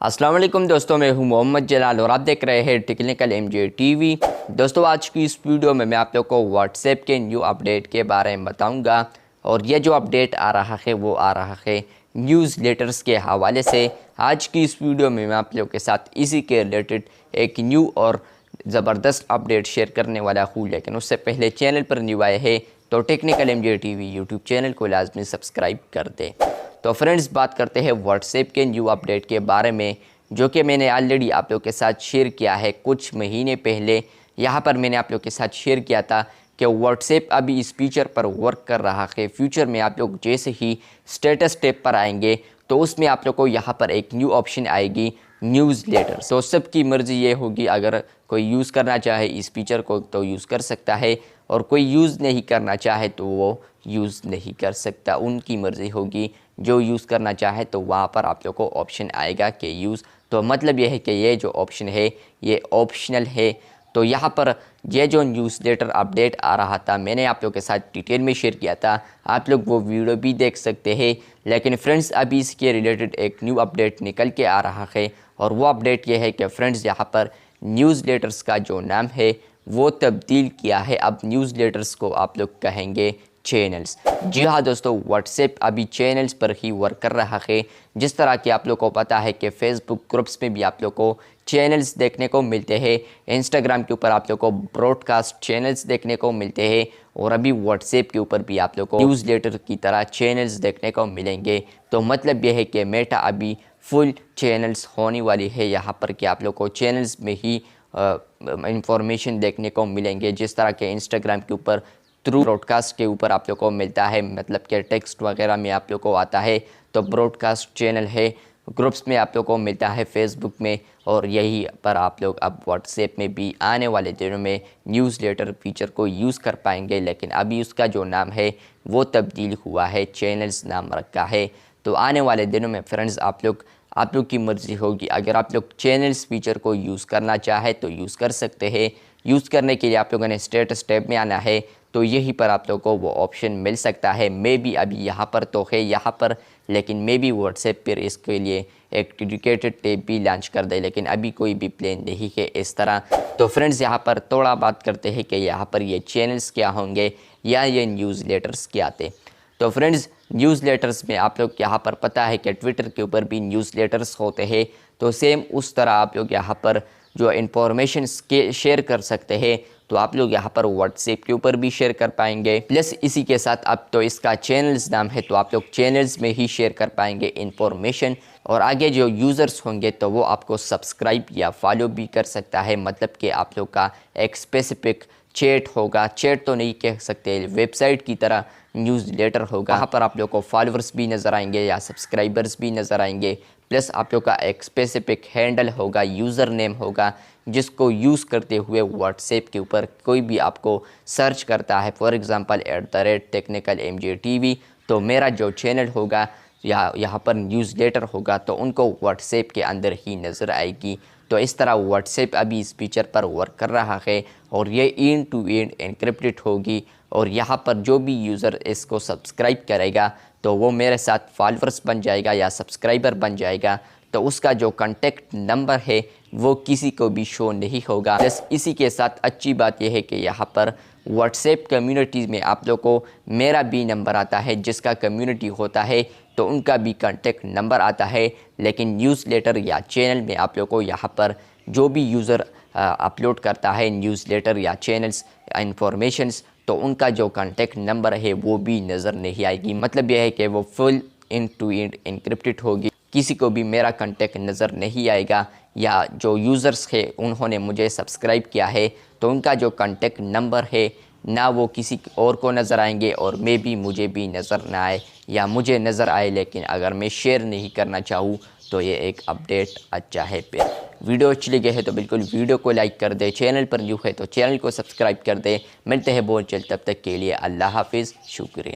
अस्सलाम वालेकुम दोस्तों, मैं हूं मोहम्मद जलाल और आप देख रहे हैं टेक्निकल एमजे टीवी। दोस्तों, आज की इस वीडियो में मैं आप लोग को व्हाट्सएप के न्यू अपडेट के बारे में बताऊंगा और ये जो अपडेट आ रहा है वो आ रहा है न्यूज़ लेटर्स के हवाले से। आज की इस वीडियो में मैं आप लोग के साथ इसी के रिलेटेड एक न्यू और ज़बरदस्त अपडेट शेयर करने वाला हूँ, लेकिन उससे पहले चैनल पर न्यू आए हैं तो technical MJ TV YouTube channel को लाजमी सब्सक्राइब कर दें। तो फ्रेंड्स, बात करते हैं व्हाट्सएप के न्यू अपडेट के बारे में, जो कि मैंने ऑलरेडी आप लोग के साथ शेयर किया है कुछ महीने पहले। यहाँ पर मैंने आप लोग के साथ शेयर किया था कि व्हाट्सएप अभी इस फीचर पर वर्क कर रहा है। फ्यूचर में आप लोग जैसे ही स्टेटस टैब पर आएंगे तो उसमें आप लोग को यहाँ पर एक न्यू ऑप्शन आएगी, न्यूज़ लेटर्स। तो सबकी मर्ज़ी ये होगी, अगर कोई यूज़ करना चाहे इस फीचर को तो यूज़ कर सकता है और कोई यूज़ नहीं करना चाहे तो वो यूज़ नहीं कर सकता। उनकी मर्ज़ी होगी। जो यूज़ करना चाहे तो वहाँ पर आप लोग को ऑप्शन आएगा कि यूज़। तो मतलब यह है कि ये जो ऑप्शन है ये ऑप्शनल है। तो यहाँ पर ये जो न्यूज़ लेटर अपडेट आ रहा था मैंने आप लोग के साथ डिटेल में शेयर किया था, आप लोग वो वीडियो भी देख सकते हैं। लेकिन फ्रेंड्स, अभी इसके रिलेटेड एक न्यू अपडेट निकल के आ रहा है और वो अपडेट ये है कि फ्रेंड्स, यहाँ पर न्यूज़ लेटर्स का जो नाम है वो तब्दील किया है। अब न्यूज़ लेटर्स को आप लोग कहेंगे चैनल्स। जी हाँ दोस्तों, व्हाट्सएप अभी चैनल्स पर ही वर्क कर रहा है। जिस तरह कि आप लोग को पता है कि फेसबुक ग्रुप्स में भी आप लोग को चैनल्स देखने को मिलते हैं, इंस्टाग्राम के ऊपर आप लोग को ब्रॉडकास्ट चैनल्स देखने को मिलते हैं और अभी व्हाट्सएप के ऊपर भी आप लोग को न्यूज़ लेटर की तरह चैनल्स देखने को मिलेंगे। तो मतलब यह है कि मेटा अभी फुल चैनल्स होने वाली है यहाँ पर कि आप लोग को चैनल्स में ही इंफॉर्मेशन देखने को मिलेंगे। जिस तरह के इंस्टाग्राम के ऊपर थ्रू ब्रॉडकास्ट के ऊपर आप लोग को मिलता है, मतलब कि टेक्स्ट वगैरह में आप लोग को आता है तो ब्रॉडकास्ट चैनल है, ग्रुप्स में आप लोग को मिलता है फेसबुक में, और यही पर आप लोग अब व्हाट्सएप में भी आने वाले दिनों में न्यूज़ लेटर फीचर को यूज़ कर पाएंगे। लेकिन अभी उसका जो नाम है वो तब्दील हुआ है, चैनल्स नाम रखा है। तो आने वाले दिनों में फ्रेंड्स आप लोग की मर्ज़ी होगी। अगर आप लोग चैनल्स फीचर को यूज़ करना चाहे तो यूज़ कर सकते हैं। यूज़ करने के लिए आप लोगों ने स्टेटस टैब में आना है तो यहीं पर आप लोग को वो ऑप्शन मिल सकता है। मे बी अभी यहाँ पर तो है यहाँ पर, लेकिन मे बी व्हाट्सएप पर इसके लिए एक डेडिकेटेड टैब भी लॉन्च कर दे, लेकिन अभी कोई भी प्लान नहीं है इस तरह। तो फ्रेंड्स, यहाँ पर थोड़ा बात करते हैं कि यहाँ पर ये चैनल्स क्या होंगे या ये न्यूज़ लेटर्स क्या आते। तो फ्रेंड्स, न्यूज़ लेटर्स में आप लोग यहाँ पर पता है कि ट्विटर के ऊपर भी न्यूज़ लेटर्स होते हैं, तो सेम उस तरह आप लोग यहाँ पर जो इंफॉर्मेशन शेयर कर सकते हैं तो आप लोग यहाँ पर व्हाट्सएप के ऊपर भी शेयर कर पाएंगे। प्लस इसी के साथ अब तो इसका चैनल्स नाम है तो आप लोग चैनल्स में ही शेयर कर पाएंगे इंफॉर्मेशन, और आगे जो यूज़र्स होंगे तो वो आपको सब्सक्राइब या फॉलो भी कर सकता है। मतलब कि आप लोग का एक स्पेसिफिक चैट होगा, चैट तो नहीं कह सकते, वेबसाइट की तरह न्यूज़ लेटर होगा। यहाँ पर आप लोग को फॉलोअर्स भी नज़र आएंगे या सब्सक्राइबर्स भी नज़र आएंगे। प्लस आप लोग का एक स्पेसिफिक हैंडल होगा, यूज़र नेम होगा, जिसको यूज़ करते हुए व्हाट्सएप के ऊपर कोई भी आपको सर्च करता है, for example @technical MJ TV, तो मेरा जो चैनल होगा या यहाँ पर न्यूज़ लेटर होगा तो उनको व्हाट्सएप के अंदर ही नज़र आएगी। तो इस तरह व्हाट्सएप अभी इस फीचर पर वर्क कर रहा है और ये एंड टू एंड एनक्रिप्टेड होगी, और यहाँ पर जो भी यूज़र इसको सब्सक्राइब करेगा तो वो मेरे साथ फॉलोअर्स बन जाएगा या सब्सक्राइबर बन जाएगा। तो उसका जो कॉन्टेक्ट नंबर है वो किसी को भी शो नहीं होगा। बस इसी के साथ अच्छी बात यह है कि यहाँ पर व्हाट्सएप कम्युनिटीज़ में आप लोग को मेरा भी नंबर आता है, जिसका कम्युनिटी होता है तो उनका भी कॉन्टेक्ट नंबर आता है। लेकिन न्यूज़ लेटर या चैनल में आप लोग को यहाँ पर जो भी यूज़र अपलोड करता है न्यूज़ लेटर या चैनल्स इंफॉर्मेशंस, तो उनका जो कॉन्टेक्ट नंबर है वो भी नज़र नहीं आएगी। मतलब यह है कि वो full end to end encrypted होगी, किसी को भी मेरा कॉन्टेक्ट नज़र नहीं आएगा। या जो यूज़र्स है उन्होंने मुझे सब्सक्राइब किया है तो उनका जो कॉन्टेक्ट नंबर है ना वो किसी और को नज़र आएंगे, और मे भी मुझे भी नज़र ना आए या मुझे नज़र आए लेकिन अगर मैं शेयर नहीं करना चाहूँ तो ये एक अपडेट अच्छा है। फिर वीडियो अच्छी लगी है तो बिल्कुल वीडियो को लाइक कर दे, चैनल पर न्यू है तो चैनल को सब्सक्राइब कर दे। मिलते हैं बहुत जल्द, तब तक के लिए अल्लाह हाफिज़, शुक्रिया।